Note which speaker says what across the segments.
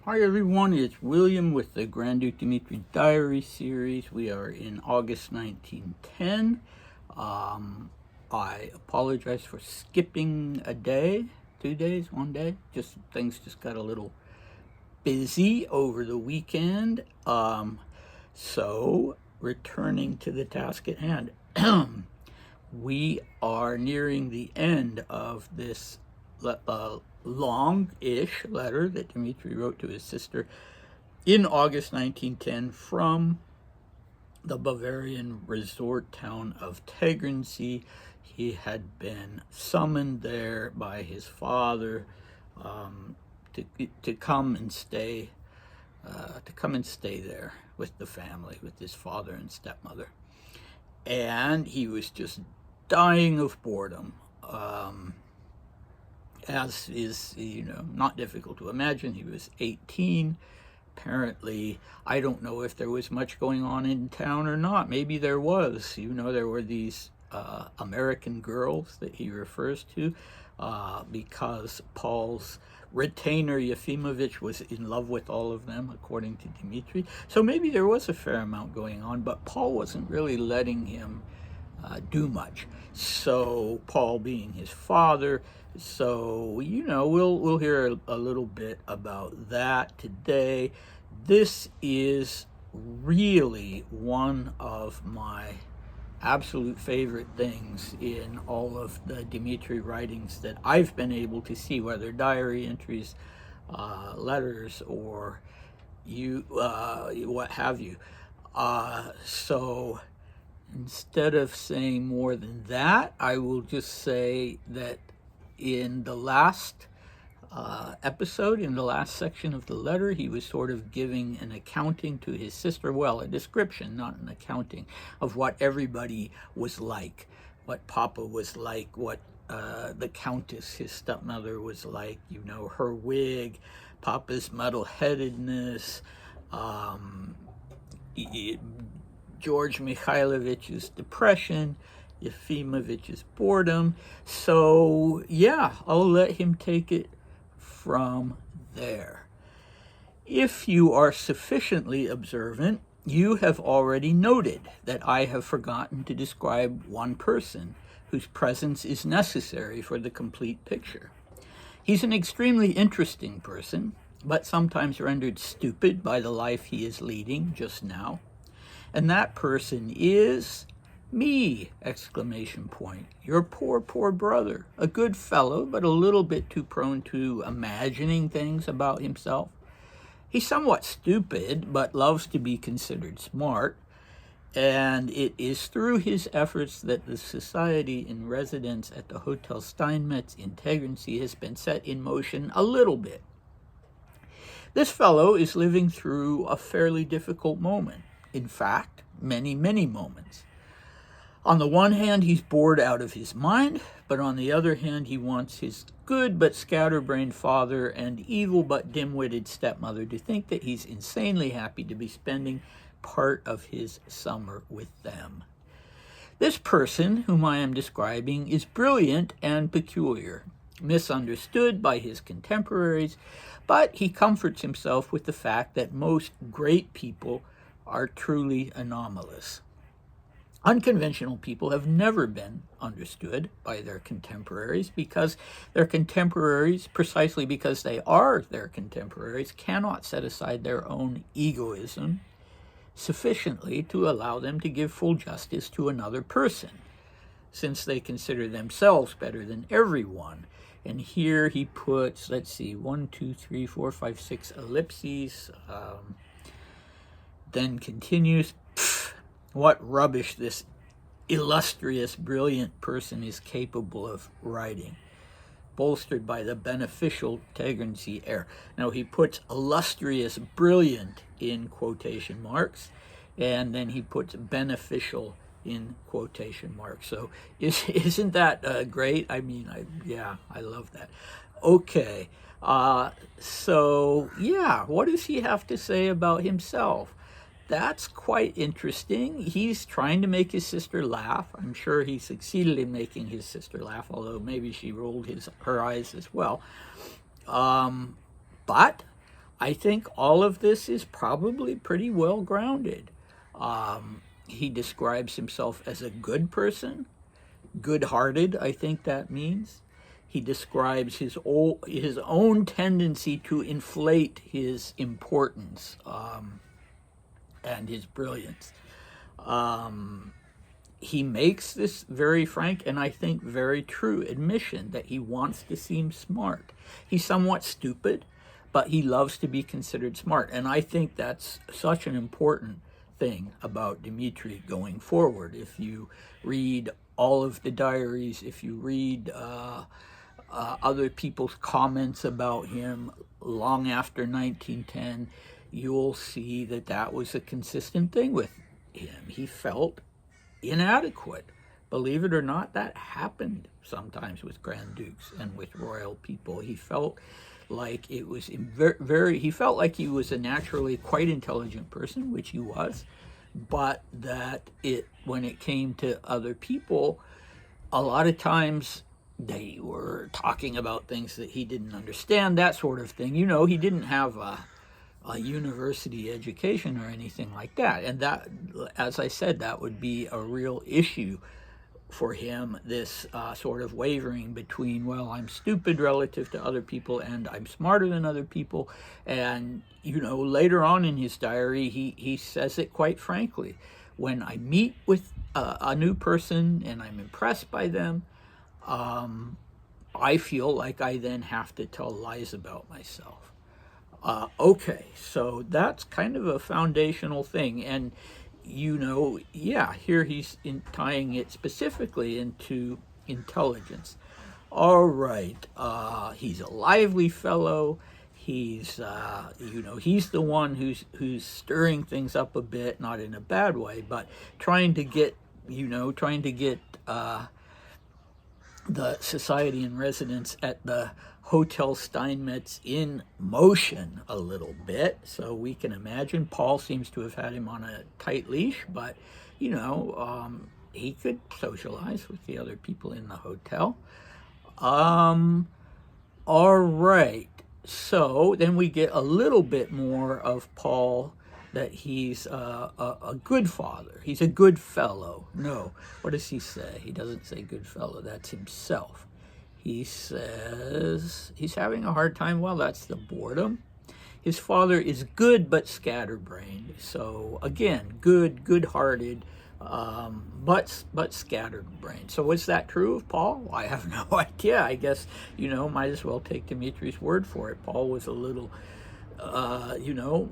Speaker 1: Hi everyone, it's William with the Grand Duke Dmitri Diary series. We are in August 1910. I apologize for skipping a day, 2 days, 1 day. Things just got a little busy over the weekend. So returning to the task at hand. We are nearing the end of this long-ish letter that Dmitri wrote to his sister in August 1910 from the Bavarian resort town of Tegernsee. He had been summoned there by his father to come and stay there with the family, with his father and stepmother. And he was just dying of boredom. As is, not difficult to imagine. He was 18. Apparently, I don't know if there was much going on in town or not. Maybe there was. There were these American girls that he refers to because Paul's retainer Yefimovich was in love with all of them, according to Dmitri. So maybe there was a fair amount going on, but Paul wasn't really letting him do much. So Paul being his father, so we'll hear a little bit about that today. This is really one of my absolute favorite things in all of the Dmitri writings that I've been able to see, whether diary entries, letters, or what have you. So instead of saying more than that, I will just say that in the last episode, in the last section of the letter, he was sort of giving an accounting to his sister, well, a description, not an accounting, of what everybody was like, what Papa was like, what the Countess, his stepmother, was like, her wig, Papa's muddle-headedness, George Mikhailovich's depression, Yefimovich's boredom. So, yeah, I'll let him take it from there. If you are sufficiently observant, you have already noted that I have forgotten to describe one person whose presence is necessary for the complete picture. He's an extremely interesting person, but sometimes rendered stupid by the life he is leading just now. And that person is me! Exclamation point. Your poor brother. A good fellow, but a little bit too prone to imagining things about himself. He's somewhat stupid, but loves to be considered smart. And it is through his efforts that the society in residence at the Hotel Steinmetz in Tegernsee has been set in motion a little bit. This fellow is living through a fairly difficult moment. In fact, many moments. On the one hand, he's bored out of his mind, but on the other hand, he wants his good but scatterbrained father and evil but dim-witted stepmother to think that he's insanely happy to be spending part of his summer with them. This person, whom I am describing, is brilliant and peculiar, misunderstood by his contemporaries, but he comforts himself with the fact that most great people are truly anomalous. Unconventional people have never been understood by their contemporaries because their contemporaries, precisely because they are their contemporaries, cannot set aside their own egoism sufficiently to allow them to give full justice to another person, since they consider themselves better than everyone. And here he puts, 1, 2, 3, 4, 5, 6 ellipses, then continues, what rubbish this illustrious, brilliant person is capable of writing, bolstered by the beneficial Tegernsee air. Now he puts illustrious, brilliant in quotation marks, and then he puts beneficial in quotation marks. So isn't that great? I mean, I love that. Okay, so yeah, what does he have to say about himself? That's quite interesting. He's trying to make his sister laugh. I'm sure he succeeded in making his sister laugh, although maybe she rolled her eyes as well. But I think all of this is probably pretty well grounded. He describes himself as a good person, good-hearted, I think that means. He describes his own tendency to inflate his importance and his brilliance. He makes this very frank and I think very true admission that he wants to seem smart. He's somewhat stupid, but he loves to be considered smart. And I think that's such an important thing about Dmitri going forward. If you read all of the diaries, if you read other people's comments about him long after 1910, you'll see that that was a consistent thing with him. He felt inadequate. Believe it or not, that happened sometimes with Grand Dukes and with royal people. He felt like it was he felt like he was a naturally quite intelligent person, which he was, but that when it came to other people, a lot of times they were talking about things that he didn't understand, that sort of thing. You know, he didn't have a university education or anything like that. And that, as I said, that would be a real issue for him, this sort of wavering between, well, I'm stupid relative to other people and I'm smarter than other people. And, you know, later on in his diary, he says it quite frankly. When I meet with a new person and I'm impressed by them, I feel like I then have to tell lies about myself. Okay, so that's kind of a foundational thing. And, you know, yeah, here he's tying it specifically into intelligence. All right, he's a lively fellow. He's, you know, he's the one who's stirring things up a bit, not in a bad way, but trying to get the society in residence at the Hotel Steinmetz in motion a little bit. So we can imagine Paul seems to have had him on a tight leash, but, you know, he could socialize with the other people in the hotel. All right. So then we get a little bit more of Paul, that he's a good father. He's a good fellow. No, what does he say? He doesn't say good fellow. That's himself. He says he's having a hard time. Well, that's the boredom. His father is good but scatterbrained. So again, good-hearted, but scatterbrained. So was that true of Paul? I have no idea. I guess, you know, might as well take Dimitri's word for it. Paul was a little, you know,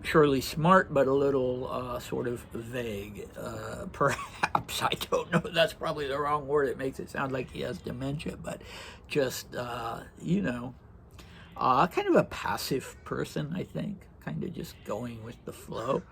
Speaker 1: surely smart, but a little sort of vague, perhaps. I don't know. That's probably the wrong word. It makes it sound like he has dementia, but just, you know, kind of a passive person, I think, kind of just going with the flow.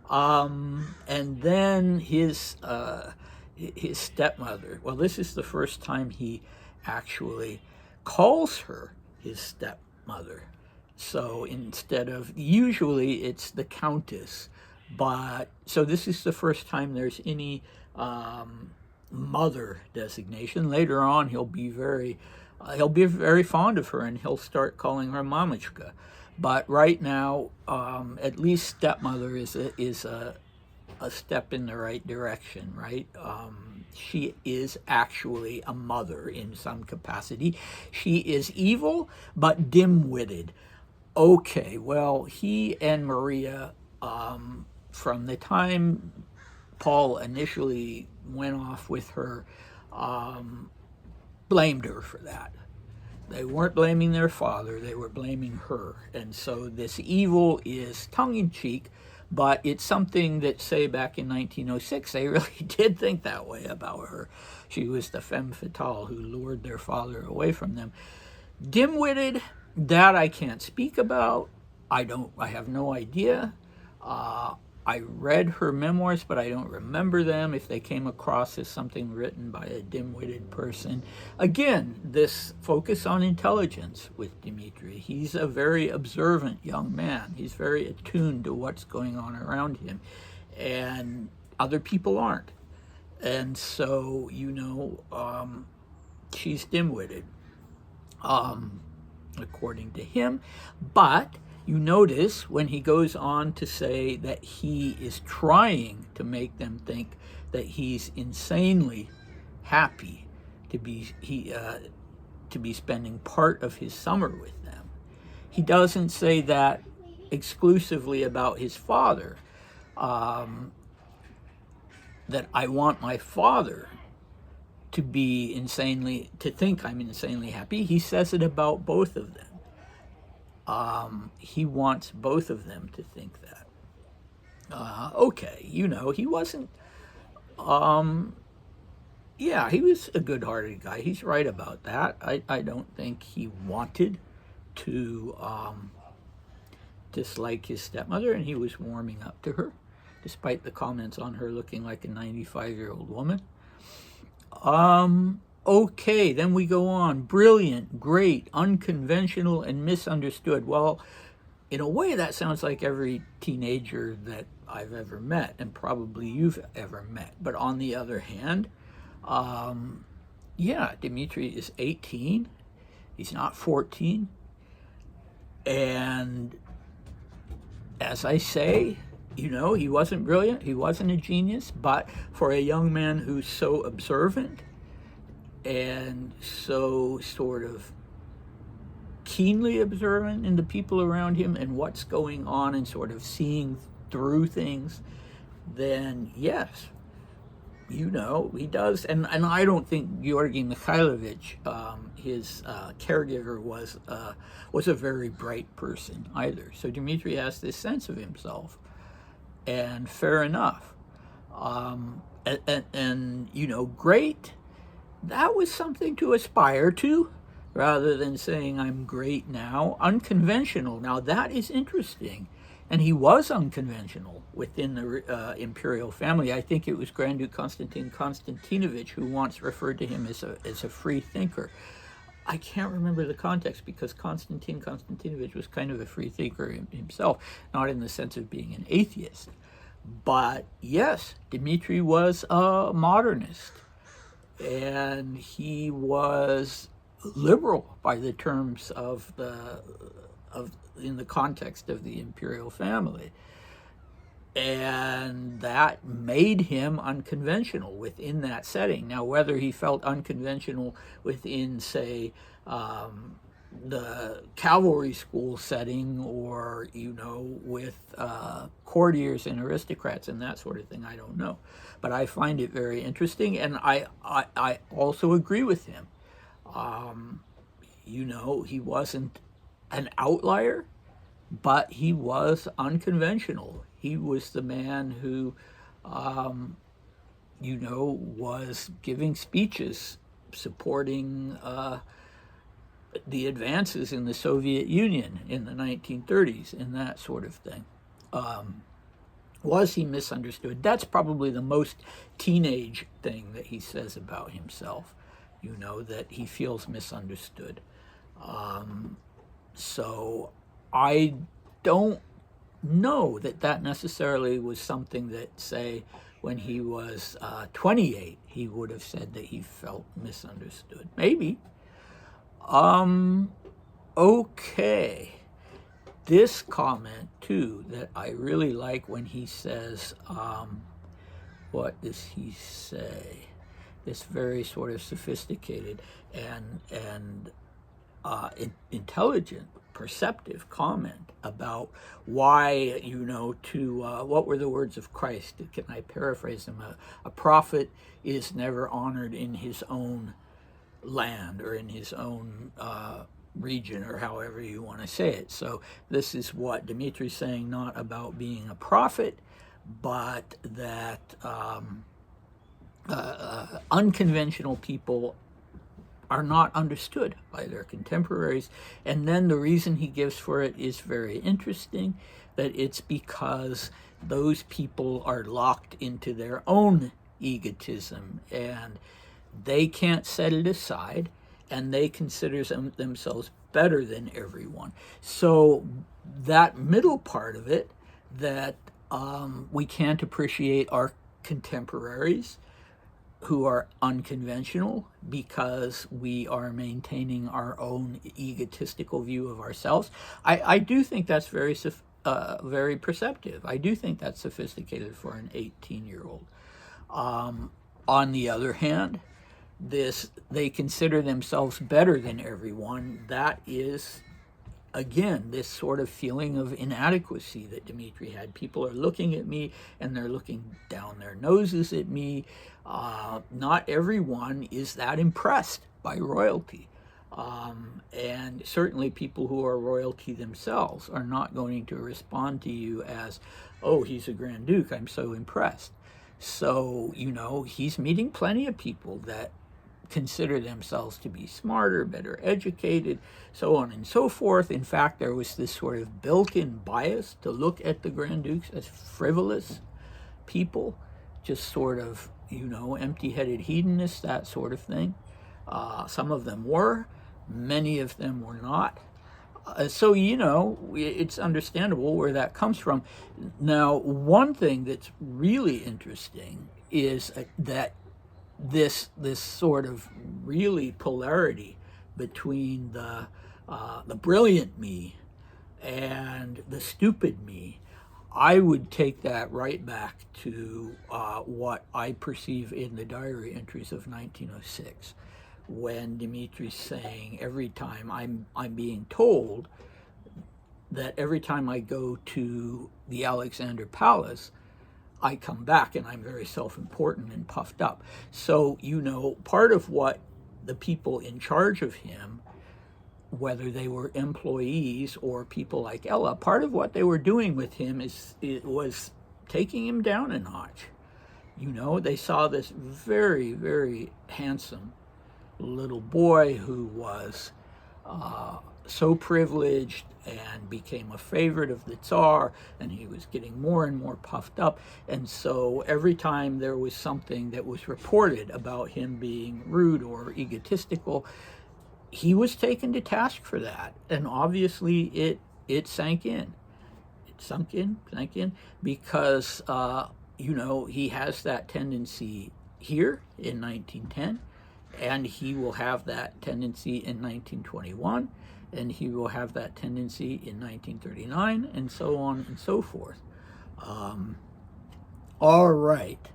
Speaker 1: And then his stepmother, well, this is the first time he actually calls her his stepmother. So instead of, usually it's the Countess, but, so this is the first time there's any mother designation. Later on, he'll be very fond of her and he'll start calling her Mamachka. But right now, at least stepmother is a step in the right direction, right? She is actually a mother in some capacity. She is evil, but dim-witted. Okay, well, he and Maria, from the time Paul initially went off with her, blamed her for that. They weren't blaming their father, they were blaming her. And so this evil is tongue-in-cheek, but it's something that, say, back in 1906, they really did think that way about her. She was the femme fatale who lured their father away from them. Dim-witted, that I can't speak about. I have no idea. I read her memoirs, but I don't remember them, if they came across as something written by a dim-witted person. Again, this focus on intelligence with Dmitri. He's a very observant young man. He's very attuned to what's going on around him, and other people aren't. And so, you know, she's dim-witted, according to him. But You notice when he goes on to say that he is trying to make them think that he's insanely happy to be spending part of his summer with them. He doesn't say that exclusively about his father, that I want my father to think I'm insanely happy. He says it about both of them. He wants both of them to think that. Okay, he wasn't, he was a good-hearted guy. He's right about that. I don't think he wanted to dislike his stepmother, and he was warming up to her, despite the comments on her looking like a 95-year-old woman. Okay, then we go on. Brilliant, great, unconventional, and misunderstood. Well, in a way, that sounds like every teenager that I've ever met, and probably you've ever met. But on the other hand, Dmitri is 18. He's not 14. And as I say, he wasn't brilliant. He wasn't a genius. But for a young man who's so observant and so sort of keenly observant in the people around him and what's going on and sort of seeing through things, then yes, he does. And I don't think Georgy Mikhailovich, his caregiver, was a very bright person either. So Dmitri has this sense of himself, and fair enough. Great. That was something to aspire to, rather than saying I'm great now. Unconventional. Now that is interesting. And he was unconventional within the imperial family. I think it was Grand Duke Konstantin Konstantinovich who once referred to him as a free thinker. I can't remember the context, because Konstantin Konstantinovich was kind of a free thinker himself, not in the sense of being an atheist. But yes, Dmitri was a modernist, and he was liberal by the terms in the context of the imperial family. And that made him unconventional within that setting. Now, whether he felt unconventional within, say, the cavalry school setting, or, with courtiers and aristocrats and that sort of thing, I don't know. But I find it very interesting, and I also agree with him. He wasn't an outlier, but he was unconventional. He was the man who, was giving speeches supporting the advances in the Soviet Union in the 1930s and that sort of thing. Was he misunderstood? That's probably the most teenage thing that he says about himself, that he feels misunderstood. So I don't know that necessarily was something that, say, when he was 28, he would have said that he felt misunderstood. Maybe. Okay. This comment, too, that I really like, when he says, what does he say? This very sort of sophisticated and intelligent, perceptive comment about why, what were the words of Christ? Can I paraphrase them? A prophet is never honored in his own land or in his own region, or however you want to say it. So this is what Dmitri's saying, not about being a prophet, but that unconventional people are not understood by their contemporaries. And then the reason he gives for it is very interesting, that it's because those people are locked into their own egotism, and they can't set it aside, and they consider themselves better than everyone. So that middle part of it, that we can't appreciate our contemporaries, who are unconventional because we are maintaining our own egotistical view of ourselves. I do think that's very perceptive. I do think that's sophisticated for an 18-year-old. On the other hand, they consider themselves better than everyone. That is, again, this sort of feeling of inadequacy that Dmitri had. People are looking at me and they're looking down their noses at me. Not everyone is that impressed by royalty. And certainly people who are royalty themselves are not going to respond to you as, oh, he's a Grand Duke, I'm so impressed. So, he's meeting plenty of people that consider themselves to be smarter, better educated, so on and so forth. In fact, there was this sort of built-in bias to look at the Grand Dukes as frivolous people, just sort of, empty-headed hedonists, that sort of thing. Some of them were, many of them were not. So, it's understandable where that comes from. Now, one thing that's really interesting is that this sort of really polarity between the brilliant me and the stupid me, I would take that right back to what I perceive in the diary entries of 1906, when Dmitri's saying every time I'm being told that every time I go to the Alexander Palace, I come back and I'm very self-important and puffed up. So, part of what the people in charge of him, whether they were employees or people like Ella, part of what they were doing with him was taking him down a notch. They saw this very, very handsome little boy who was so privileged and became a favorite of the Tsar, and he was getting more and more puffed up. And so every time there was something that was reported about him being rude or egotistical, he was taken to task for that. And obviously it sank in. It sank in, because, he has that tendency here in 1910, and he will have that tendency in 1921, and he will have that tendency in 1939, and so on and so forth. All right.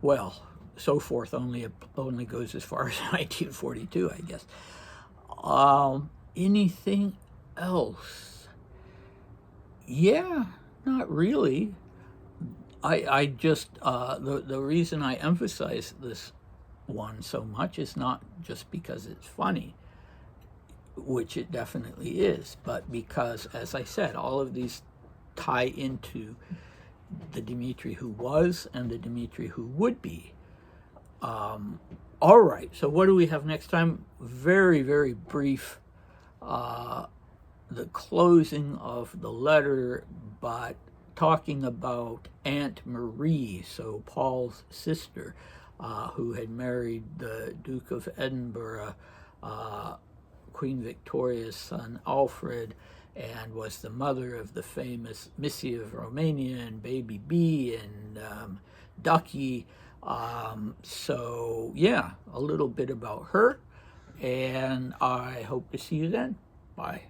Speaker 1: Well, so forth only goes as far as 1942, I guess. Anything else? Yeah, not really. I just, the reason I emphasize this one so much is not just because it's funny, which it definitely is, but because, as I said, all of these tie into the Dmitri who was and the Dmitri who would be. All right, so what do we have next time? Very, very brief, the closing of the letter, but talking about Aunt Marie, so Paul's sister, who had married the Duke of Edinburgh, Queen Victoria's son Alfred, and was the mother of the famous Missy of Romania and Baby B and Ducky. So yeah, a little bit about her, and I hope to see you then. Bye.